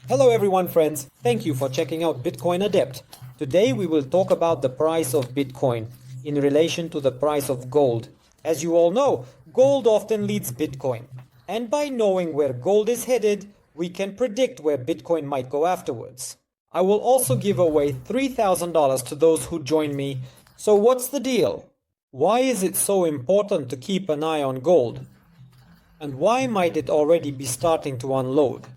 Hello everyone friends, thank you for checking out Bitcoin Adept. Today we will talk about the price of Bitcoin in relation to the price of gold. As you all know, gold often leads Bitcoin. And by knowing where gold is headed, we can predict where Bitcoin might go afterwards. I will also give away $3,000 to those who join me. So what's the deal? Why is it so important to keep an eye on gold? And why might it already be starting to unload?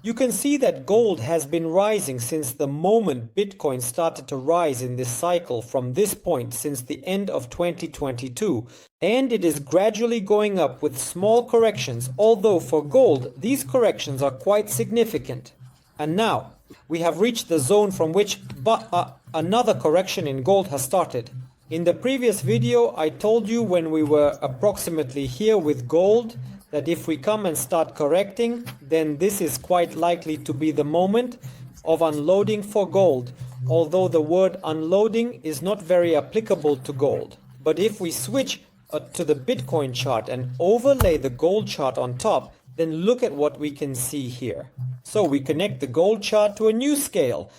You can see that gold has been rising since the moment Bitcoin started to rise in this cycle from this point since the end of 2022, and it is gradually going up with small corrections, although for gold these corrections are quite significant. And now we have reached the zone from which another correction in gold has started. In the previous video I told you when we were approximately here with gold that if we come and start correcting, then this is quite likely to be the moment of unloading for gold, although the word unloading is not very applicable to gold. But if we switch to the Bitcoin chart and overlay the gold chart on top, then look at what we can see here. So we connect the gold chart to a new scale.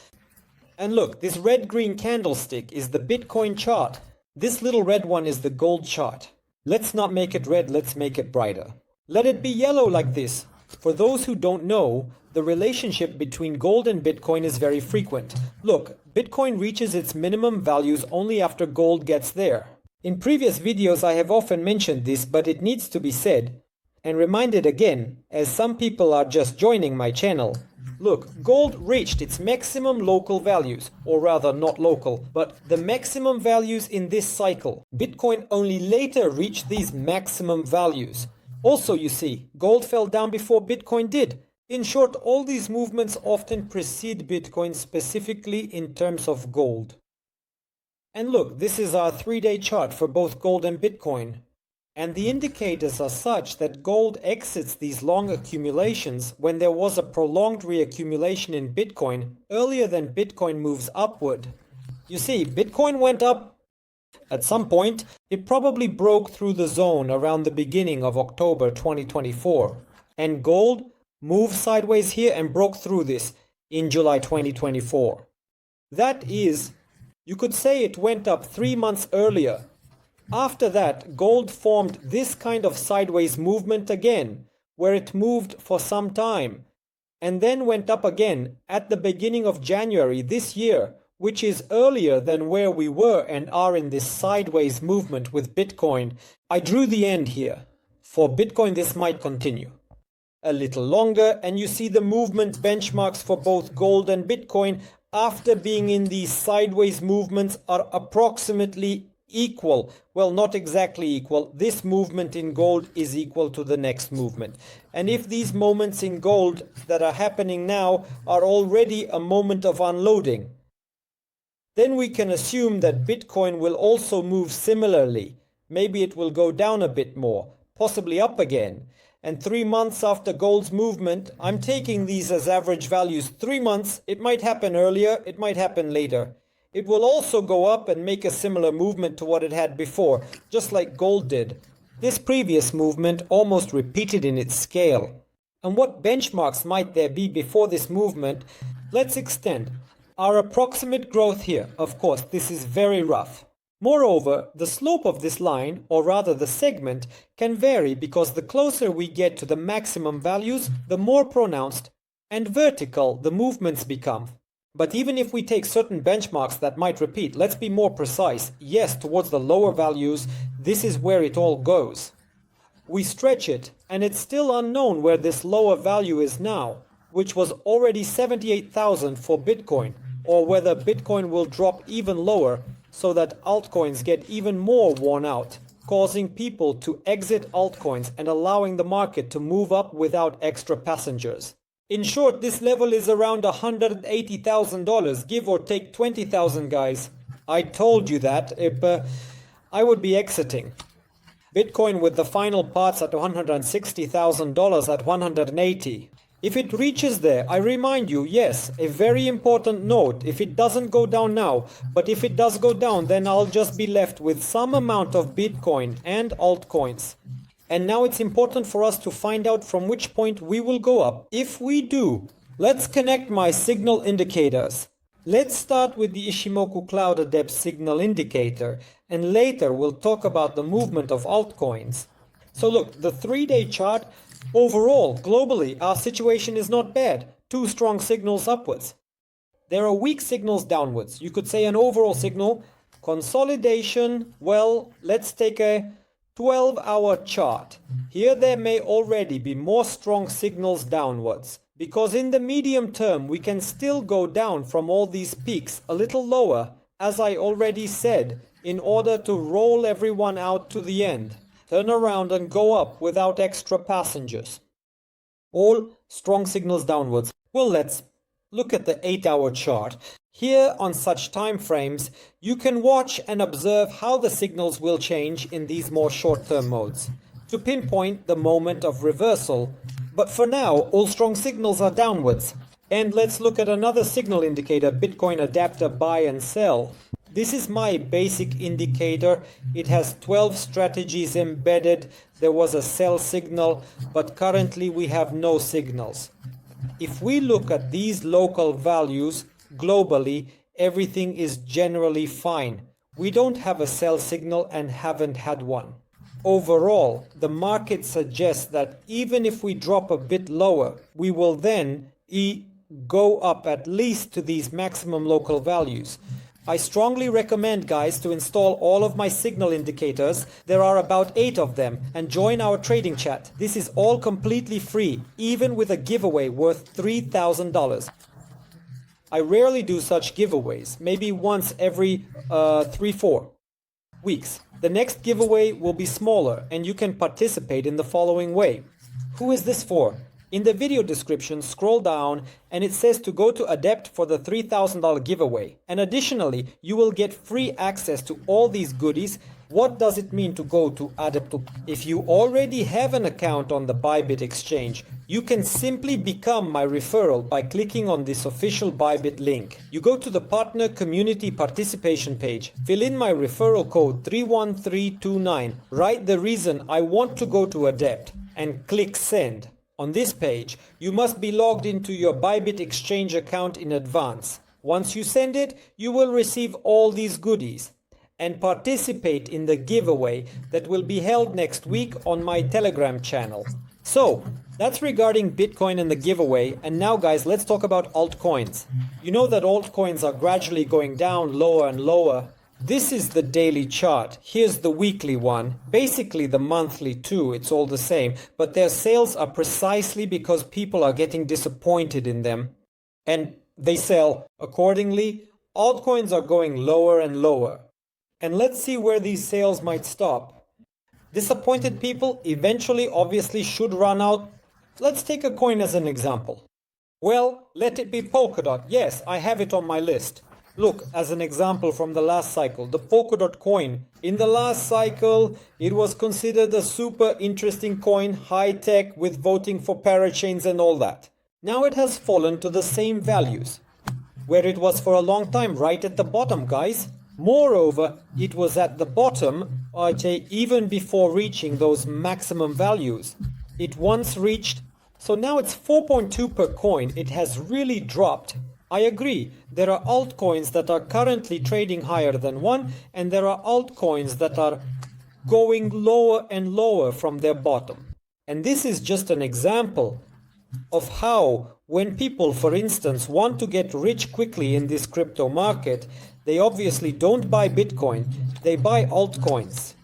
And look, this red-green candlestick is the Bitcoin chart. This little red one is the gold chart. Let's not make it red, let's make it brighter. Let it be yellow like this. For those who don't know, the relationship between gold and Bitcoin is very frequent. Look, Bitcoin reaches its minimum values only after gold gets there. In previous videos I have often mentioned this, but it needs to be said and reminded again, as some people are just joining my channel. Look, gold reached its maximum local values, or rather not local, but the maximum values in this cycle. Bitcoin only later reached these maximum values. Also, you see, gold fell down before Bitcoin did. In short, all these movements often precede Bitcoin, specifically in terms of gold. And look, this is our 3-day chart for both gold and Bitcoin. And the indicators are such that gold exits these long accumulations when there was a prolonged reaccumulation in Bitcoin earlier than Bitcoin moves upward. You see, Bitcoin went up. At some point, it probably broke through the zone around the beginning of October 2024. And gold moved sideways here and broke through this in July 2024. That is, you could say it went up 3 months earlier. After that, gold formed this kind of sideways movement again, where it moved for some time, and then went up again at the beginning of January this year, which is earlier than where we were and are in this sideways movement with Bitcoin. I drew the end here. For Bitcoin, this might continue a little longer, and you see the movement benchmarks for both gold and Bitcoin after being in these sideways movements are approximately equal. Well, not exactly equal. This movement in gold is equal to the next movement. And if these moments in gold that are happening now are already a moment of unloading, then we can assume that Bitcoin will also move similarly. Maybe it will go down a bit more, possibly up again. And 3 months after gold's movement, I'm taking these as average values. 3 months, it might happen earlier, it might happen later. It will also go up and make a similar movement to what it had before, just like gold did. This previous movement almost repeated in its scale. And what benchmarks might there be before this movement? Let's extend. Our approximate growth here, of course, this is very rough. Moreover, the slope of this line, or rather the segment, can vary because the closer we get to the maximum values, the more pronounced and vertical the movements become. But even if we take certain benchmarks that might repeat, let's be more precise. Yes, towards the lower values, this is where it all goes. We stretch it, and it's still unknown where this lower value is now, which was already 78,000 for Bitcoin, or whether Bitcoin will drop even lower so that altcoins get even more worn out, causing people to exit altcoins and allowing the market to move up without extra passengers. In short, this level is around $180,000, give or take 20,000 guys. I told you that, I would be exiting. Bitcoin with the final parts at $160,000 at 180. If it reaches there, I remind you, yes, a very important note, if it doesn't go down now, but if it does go down, then I'll just be left with some amount of Bitcoin and altcoins. And now it's important for us to find out from which point we will go up. If we do, Let's connect my signal indicators. Let's start with the Ishimoku Cloud Adept signal indicator, and later we'll talk about the movement of altcoins. So look, the 3-day chart, overall, globally, our situation is not bad. 2 strong signals upwards. There are weak signals downwards. You could say an overall signal. Consolidation, well, let's take a 12-hour chart. Here there may already be more strong signals downwards, because in the medium term we can still go down from all these peaks a little lower, as I already said, in order to roll everyone out to the end, turn around and go up without extra passengers. All strong signals downwards. Well, let's look at the 8-hour chart. Here on such time frames, you can watch and observe how the signals will change in these more short-term modes to pinpoint the moment of reversal. But for now, all strong signals are downwards. And let's look at another signal indicator, Bitcoin Adapter Buy and Sell. This is my basic indicator. It has 12 strategies embedded. There was a sell signal, but currently we have no signals. If we look at these local values, globally, everything is generally fine. We don't have a sell signal and haven't had one. Overall, the market suggests that even if we drop a bit lower, we will then go up at least to these maximum local values. I strongly recommend, guys, to install all of my signal indicators. There are about 8 of them, and join our trading chat. This is all completely free, even with a giveaway worth $3,000. I rarely do such giveaways, maybe once every 3-4 weeks. The next giveaway will be smaller, and you can participate in the following way. Who is this for? In the video description, scroll down and it says to go to Adept for the $3,000 giveaway. And additionally, you will get free access to all these goodies. What does it mean to go to Adept? If you already have an account on the Bybit exchange, you can simply become my referral by clicking on this official Bybit link. You go to the Partner Community Participation page, fill in my referral code 31329, write the reason I want to go to Adept, and click Send. On this page, you must be logged into your Bybit exchange account in advance. Once you send it, you will receive all these goodies and participate in the giveaway that will be held next week on my Telegram channel. So, that's regarding Bitcoin and the giveaway. And now, guys, let's talk about altcoins. You know that altcoins are gradually going down lower and lower. This is the daily chart. Here's the weekly one. Basically the monthly too, it's all the same. But their sales are precisely because people are getting disappointed in them. And they sell accordingly. Altcoins are going lower and lower. And let's see where these sales might stop. Disappointed people eventually obviously should run out. Let's take a coin as an example. Well, let it be Polkadot. Yes, I have it on my list. Look, as an example from the last cycle, the Polkadot coin. In the last cycle, it was considered a super interesting coin, high-tech, with voting for parachains and all that. Now it has fallen to the same values, where it was for a long time, right at the bottom, guys. Moreover, it was at the bottom, I'd say even before reaching those maximum values. It once reached, so now it's 4.2 per coin. It has really dropped. I agree, there are altcoins that are currently trading higher than 1, and there are altcoins that are going lower and lower from their bottom. And this is just an example of how, when people, for instance, want to get rich quickly in this crypto market, they obviously don't buy Bitcoin, they buy altcoins.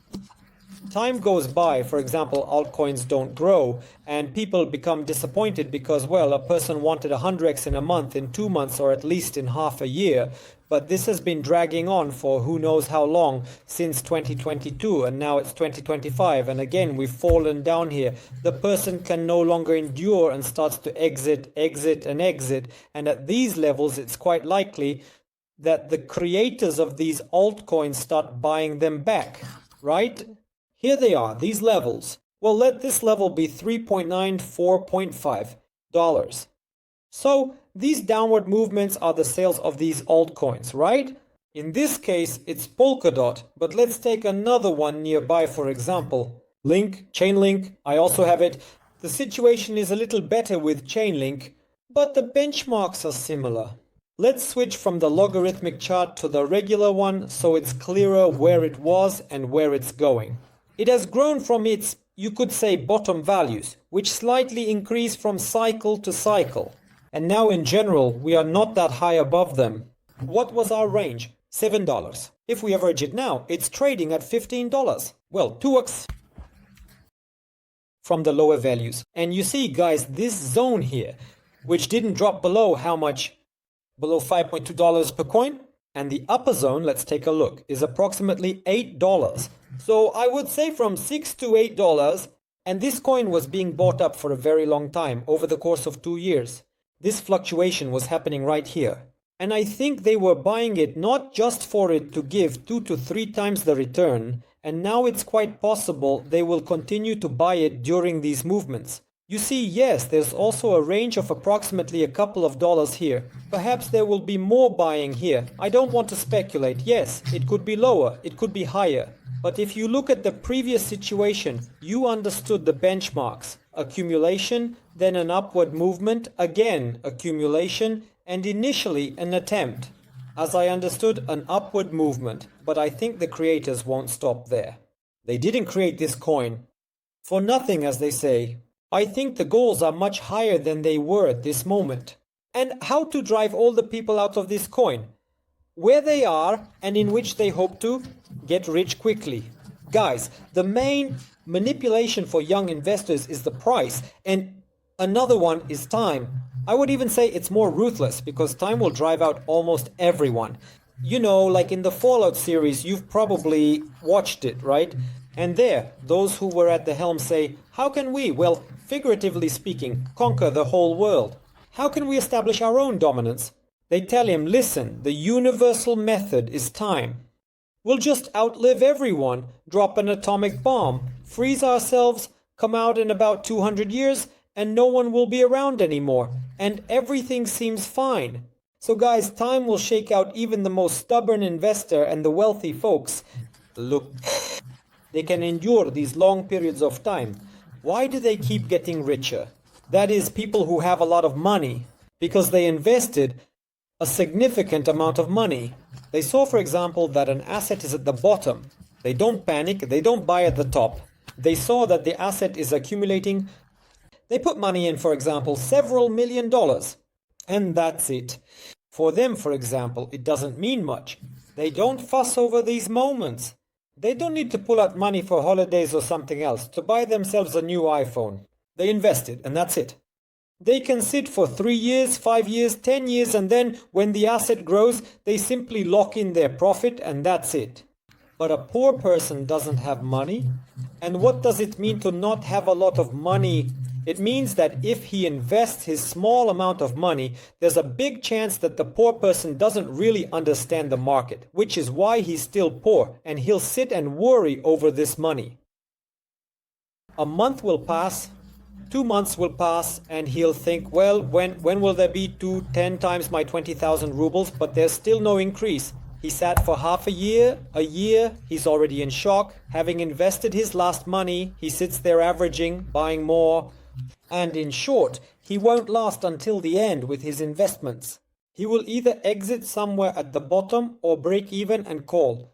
Time goes by, for example, altcoins don't grow, and people become disappointed because, well, a person wanted 100x in a month, in 2 months, or at least in half a year. But this has been dragging on for who knows how long, since 2022, and now it's 2025, and again we've fallen down here. The person can no longer endure and starts to exit, and at these levels it's quite likely that the creators of these altcoins start buying them back, right? Here they are, these levels. Well, let this level be $3.94.5. So these downward movements are the sales of these altcoins, right? In this case, it's Polkadot, but let's take another one nearby, for example. Chainlink, I also have it. The situation is a little better with Chainlink. but the benchmarks are similar. Let's switch from the logarithmic chart to the regular one so it's clearer where it was and where it's going. It has grown from its, you could say, bottom values, which slightly increase from cycle to cycle. And now in general, we are not that high above them. What was our range? $7. If we average it now, it's trading at $15. Well, 2x from the lower values. And you see, guys, this zone here, which didn't drop below how much? Below $5.2 per coin. And the upper zone, let's take a look, is approximately $8. So I would say from $6 to $8, and this coin was being bought up for a very long time, over the course of 2 years. This fluctuation was happening right here. And I think they were buying it not just for it to give 2 to 3 times the return, and now it's quite possible they will continue to buy it during these movements. You see, yes, there's also a range of approximately a couple of dollars here. Perhaps there will be more buying here. I don't want to speculate. Yes, it could be lower, it could be higher. But if you look at the previous situation, you understood the benchmarks. Accumulation, then an upward movement, again accumulation, and initially an attempt. As I understood, an upward movement, but I think the creators won't stop there. They didn't create this coin for nothing, as they say. I think the goals are much higher than they were at this moment. And how to drive all the people out of this coin? Where they are and in which they hope to get rich quickly. Guys, the main manipulation for young investors is the price, and another one is time. I would even say it's more ruthless because time will drive out almost everyone. You know, like in the Fallout series, you've probably watched it, right? And there, those who were at the helm say, how can we, well, figuratively speaking, conquer the whole world? How can we establish our own dominance? They tell him, listen, the universal method is time. We'll just outlive everyone, drop an atomic bomb, freeze ourselves, come out in about 200 years, and no one will be around anymore, and everything seems fine. So guys, time will shake out even the most stubborn investor and the wealthy folks. Look, they can endure these long periods of time. Why do they keep getting richer? That is, people who have a lot of money, because they invested a significant amount of money. They saw, for example, that an asset is at the bottom. They don't panic, they don't buy at the top. They saw that the asset is accumulating. They put money in, for example, several $1 million. And that's it. For them, for example, it doesn't mean much. They don't fuss over these moments. They don't need to pull out money for holidays or something else to buy themselves a new iPhone. They invested, and that's it. They can sit for 3 years, 5 years, 10 years, and then when the asset grows, they simply lock in their profit, and that's it. But a poor person doesn't have money. And what does it mean to not have a lot of money? It means that if he invests his small amount of money, there's a big chance that the poor person doesn't really understand the market, which is why he's still poor, and he'll sit and worry over this money. A month will pass, 2 months will pass, and he'll think, well, when will there be 10 times my 20,000 rubles? But there's still no increase. He sat for half a year, he's already in shock. Having invested his last money, he sits there averaging, buying more. And in short, he won't last until the end with his investments. He will either exit somewhere at the bottom or break even and call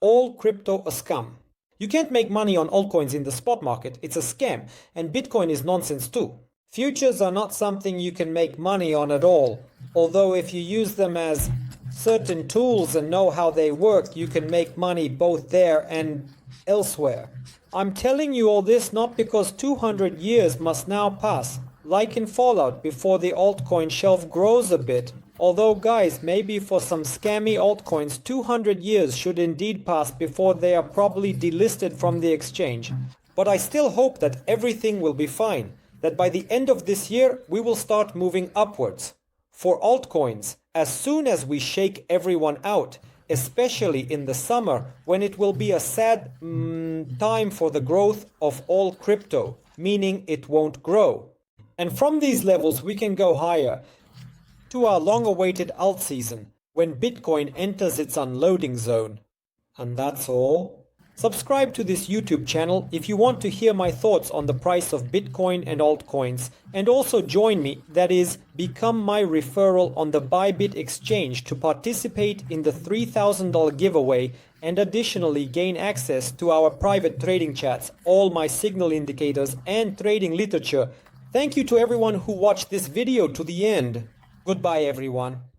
all crypto a scam. You can't make money on altcoins in the spot market. It's a scam. And Bitcoin is nonsense too. Futures are not something you can make money on at all. Although if you use them as certain tools and know how they work, you can make money both there and elsewhere. I'm telling you all this not because 200 years must now pass, like in Fallout, before the altcoin shelf grows a bit. Although guys, maybe for some scammy altcoins, 200 years should indeed pass before they are probably delisted from the exchange. But I still hope that everything will be fine, that by the end of this year we will start moving upwards. For altcoins, as soon as we shake everyone out, especially in the summer when it will be a sad time for the growth of all crypto, meaning it won't grow. And from these levels we can go higher to our long-awaited alt season when Bitcoin enters its unloading zone. And that's all. Subscribe to this YouTube channel if you want to hear my thoughts on the price of Bitcoin and altcoins, and also join me, that is, become my referral on the Bybit exchange to participate in the $3,000 giveaway and additionally gain access to our private trading chats, all my signal indicators and trading literature. Thank you to everyone who watched this video to the end. Goodbye everyone.